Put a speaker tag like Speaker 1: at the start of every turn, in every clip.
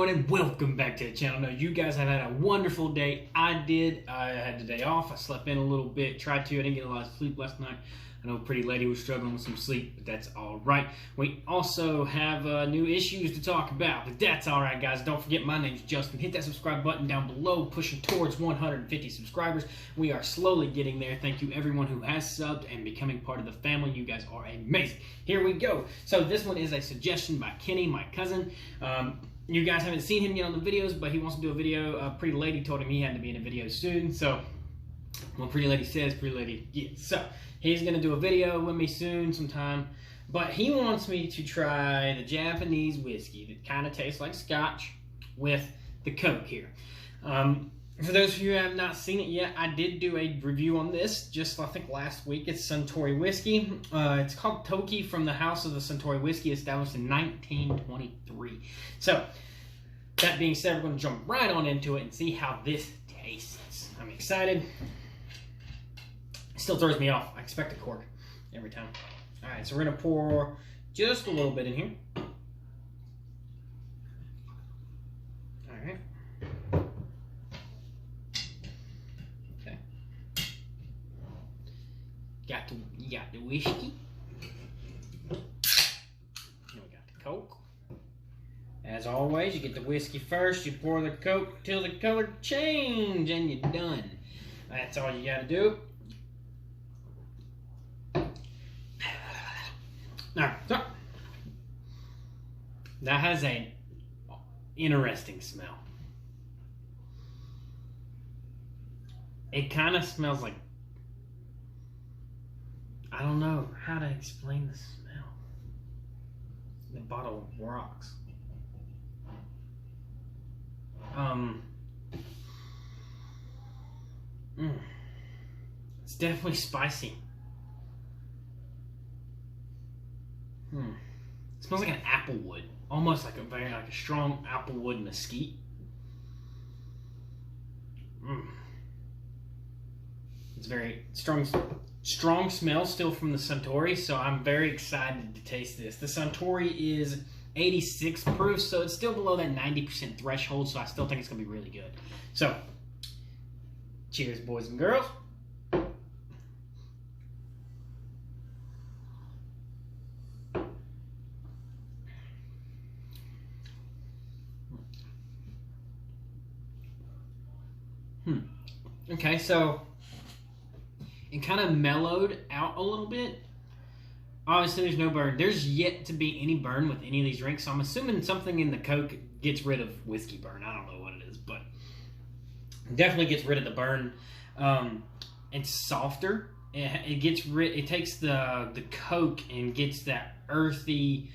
Speaker 1: everyone, and welcome back to the channel. Now, you guys have had a wonderful day. I had the day off. I slept in a little bit. I didn't get a lot of sleep last night. I know Pretty Lady was struggling with some sleep, but that's all right. We also have new issues to talk about, but that's all right, guys. Don't forget, my name's Justin. Hit that subscribe button down below, pushing towards 150 subscribers. We are slowly getting there. Thank you, everyone who has subbed and becoming part of the family. You guys are amazing. Here we go. So this one is a suggestion by Kenny, my cousin. You guys haven't seen him yet on the videos, but he wants to do a video. Pretty Lady told him he had to be in a video soon, so when Pretty Lady says, Pretty Lady gets. So he's going to do a video with me soon sometime, but he wants me to try the Japanese whiskey that kind of tastes like scotch with the Coke here. For those of you who have not seen it yet, I did do a review on this just, I think, last week. It's Suntory Whiskey. It's called Toki, from the house of the Suntory Whiskey, established in 1923. So, that being said, we're going to jump right on into it and see how this tastes. I'm excited. It still throws me off. I expect a cork every time. Alright, so we're going to pour just a little bit in here. Alright. You got the whiskey. And we got the Coke. As always, you get the whiskey first, you pour the Coke till the color change, and you're done. That's all you gotta do. Now, so that has an interesting smell. It kind of smells like, I don't know how to explain the smell. The bottle rocks. It's definitely spicy. It smells like an apple wood, almost like a strong apple wood mesquite. It's very strong smell still from the Suntory, so I'm very excited to taste this. The Suntory is 86 proof, so it's still below that 90% threshold, so I still think it's going to be really good. So, cheers, boys and girls. Okay, so it kind of mellowed out a little bit. Obviously, there's no burn. There's yet to be any burn with any of these drinks, so I'm assuming something in the Coke gets rid of whiskey burn. I don't know what it is, but it definitely gets rid of the burn. It's softer. It takes the Coke and gets that earthy,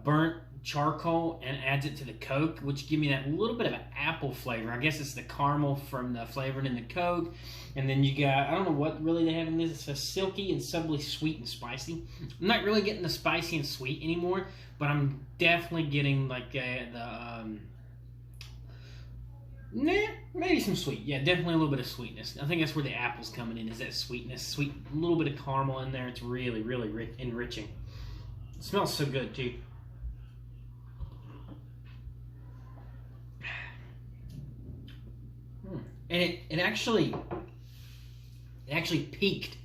Speaker 1: burnt charcoal and adds it to the Coke, which give me that little bit of an apple flavor. I guess it's the caramel from the flavored in the Coke. And then you got, I don't know what really they have in this. It's a silky and subtly sweet and spicy. I'm not really getting the spicy and sweet anymore, but I'm definitely getting like maybe some sweet. Yeah, definitely a little bit of sweetness. I think that's where the apple's coming in, is that sweetness. Sweet, a little bit of caramel in there. It's really, really enriching. It smells so good too. And it actually peaked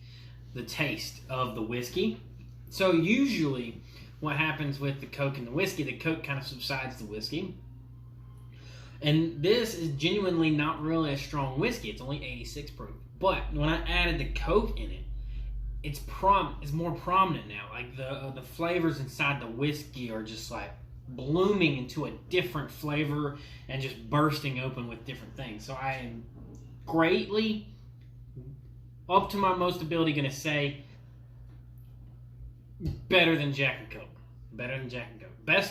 Speaker 1: the taste of the whiskey. So usually what happens with the Coke and the Coke kind of subsides the whiskey. And this is genuinely not really a strong whiskey. It's only 86 proof. But when I added the Coke in it, it's more prominent now. Like the flavors inside the whiskey are just like blooming into a different flavor and just bursting open with different things. So I am greatly, up to my most ability, going to say better than Jack and Coke. Better than Jack and Coke. This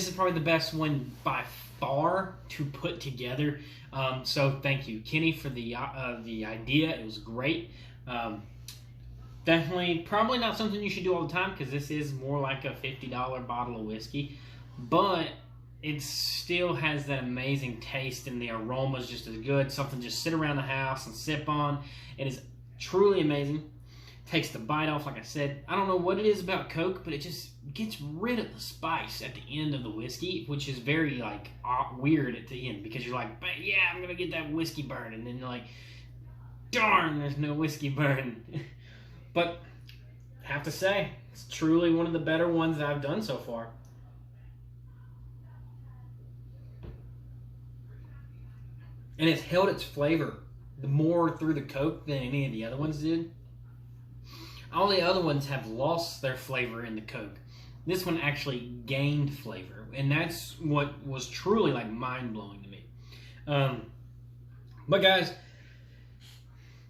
Speaker 1: is probably the best one by far to put together. So thank you, Kenny, for the idea. It was great. Definitely, probably not something you should do all the time, because this is more like a $50 bottle of whiskey. But it still has that amazing taste, and the aroma is just as good. Something just sit around the house and sip on. It is truly amazing. takes the bite off, like I said. I don't know what it is about Coke, but it just gets rid of the spice at the end of the whiskey, which is very, like, weird at the end, because you're like, but yeah, I'm going to get that whiskey burn, and then you're like, darn, there's no whiskey burn. But I have to say, it's truly one of the better ones that I've done so far. And it's held its flavor more through the Coke than any of the other ones did. All the other ones have lost their flavor in the Coke. This one actually gained flavor, and that's what was truly like mind-blowing to me. But guys,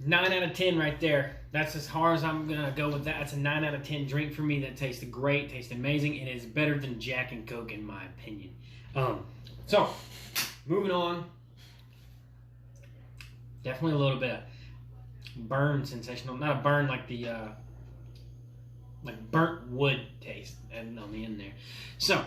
Speaker 1: 9 out of 10 right there. That's as hard as I'm going to go with that. That's a 9 out of 10 drink for me. That tasted great, tasted amazing. It is better than Jack and Coke in my opinion. So, moving on. Definitely a little bit of burn sensational. Not a burn like the like burnt wood taste on the end there. So,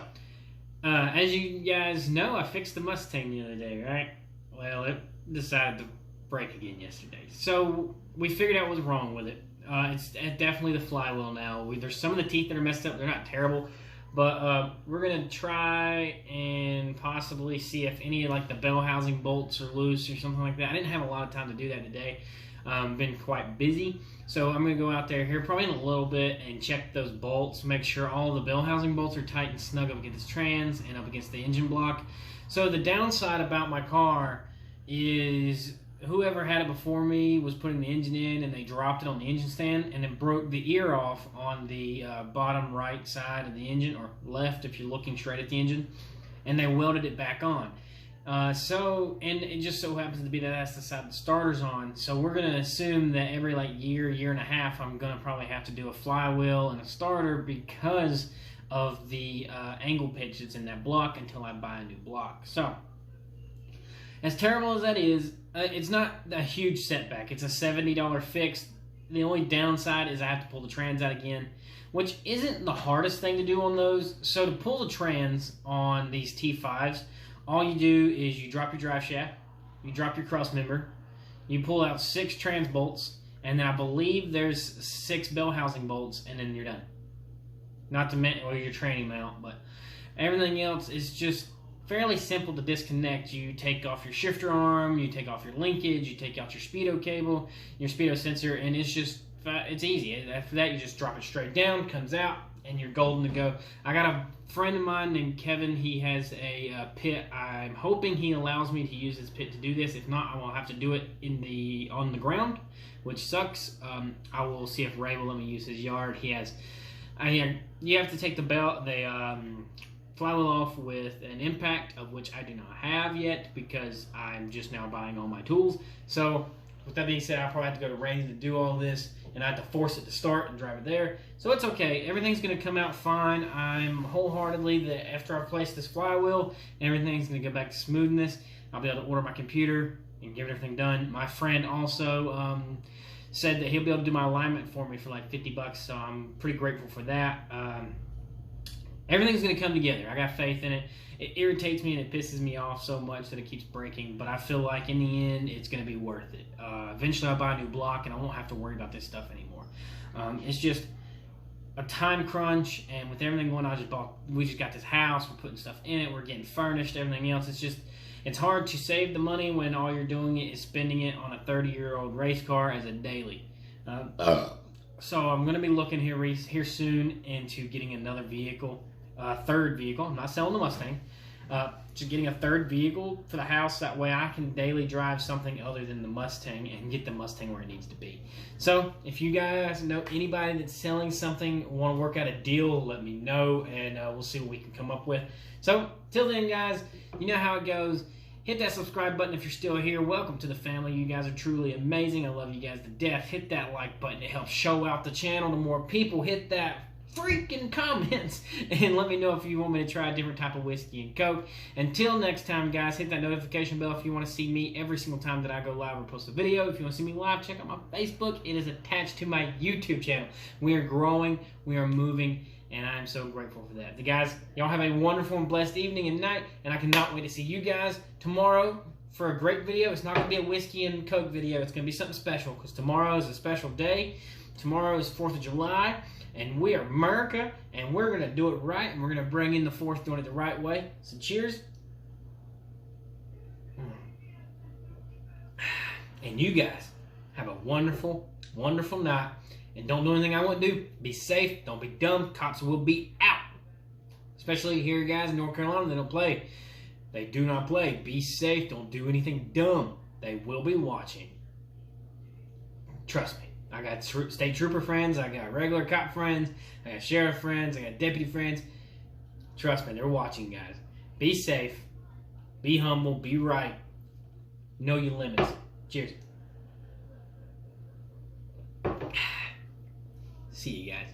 Speaker 1: as you guys know, I fixed the Mustang the other day, right? Well, it decided to break again yesterday. So we figured out what was wrong with it. It's definitely the flywheel now. There's some of the teeth that are messed up. They're not terrible. But we're going to try and possibly see if any of like the bell housing bolts are loose or something like that. I didn't have a lot of time to do that today. Been quite busy. So I'm going to go out there here probably in a little bit and check those bolts. Make sure all the bell housing bolts are tight and snug up against the trans and up against the engine block. So the downside about my car is whoever had it before me was putting the engine in and they dropped it on the engine stand and it broke the ear off on the bottom right side of the engine, or left if you're looking straight at the engine, and they welded it back on. And it just so happens to be that that's the side the starter's on. So we're going to assume that every like year and a half I'm going to probably have to do a flywheel and a starter because of the angle pitch that's in that block until I buy a new block. So as terrible as that is, it's not a huge setback. It's a $70 fix. The only downside is I have to pull the trans out again, which isn't the hardest thing to do on those. So to pull the trans on these T5s, all you do is you drop your drive shaft, you drop your cross member, you pull out 6 trans bolts, and then I believe there's 6 bell housing bolts, and then you're done. Not to mention, well, your training mount, but everything else is just fairly simple to disconnect. You take off your shifter arm, you take off your linkage, you take out your speedo cable, your speedo sensor, and it's easy. After that, you just drop it straight down, comes out, and you're golden to go. I got a friend of mine named Kevin. He has a pit. I'm hoping he allows me to use his pit to do this. If not, I will have to do it on the ground, which sucks. I will see if Ray will let me use his yard. He has. You have to take the flywheel off with an impact, of which I do not have yet because I'm just now buying all my tools. So with that being said, I'll probably have to go to Randy to do all this, and I have to force it to start and drive it there. So it's okay. Everything's going to come out fine. I'm wholeheartedly that after I place this flywheel, everything's going to go back to smoothness. I'll be able to order my computer and get everything done. My friend also said that he'll be able to do my alignment for me for like $50, so I'm pretty grateful for that. Everything's going to come together. I got faith in it. It irritates me and it pisses me off so much that it keeps breaking, but I feel like in the end it's going to be worth it. Eventually I'll buy a new block and I won't have to worry about this stuff anymore. It's just a time crunch, and with everything going on, we just got this house, we're putting stuff in it, we're getting furnished, everything else. It's hard to save the money when all you're doing is spending it on a 30-year-old race car as a daily. So I'm going to be looking here soon into getting another vehicle. Third vehicle. I'm not selling the Mustang. Just getting a third vehicle for the house. That way I can daily drive something other than the Mustang and get the Mustang where it needs to be. So if you guys know anybody that's selling something, want to work out a deal, let me know, and we'll see what we can come up with. So till then, guys, you know how it goes. Hit that subscribe button if you're still here. Welcome to the family. You guys are truly amazing. I love you guys to death. Hit that like button. It helps show out the channel to more people. Hit that freaking comments and let me know if you want me to try a different type of whiskey and Coke. Until next time, guys, hit that notification bell if you want to see me every single time that I go live or post a video. If you want to see me live, check out my Facebook. It is attached to my YouTube channel. We are growing, we are moving, and I'm so grateful for that. Guys, y'all have a wonderful and blessed evening and night, and I cannot wait to see you guys tomorrow for a great video. It's not going to be a whiskey and Coke video. It's going to be something special because tomorrow is a special day. Tomorrow is 4th of July, and we are America, and we're going to do it right, and we're going to bring in the 4th doing it the right way. So cheers. And you guys have a wonderful, wonderful night. And don't do anything I wouldn't do. Be safe. Don't be dumb. Cops will be out. Especially here, guys, in North Carolina, they don't play. They do not play. Be safe. Don't do anything dumb. They will be watching. Trust me. I got state trooper friends. I got regular cop friends. I got sheriff friends. I got deputy friends. Trust me, they're watching, guys. Be safe. Be humble. Be right. Know your limits. Cheers. See you guys.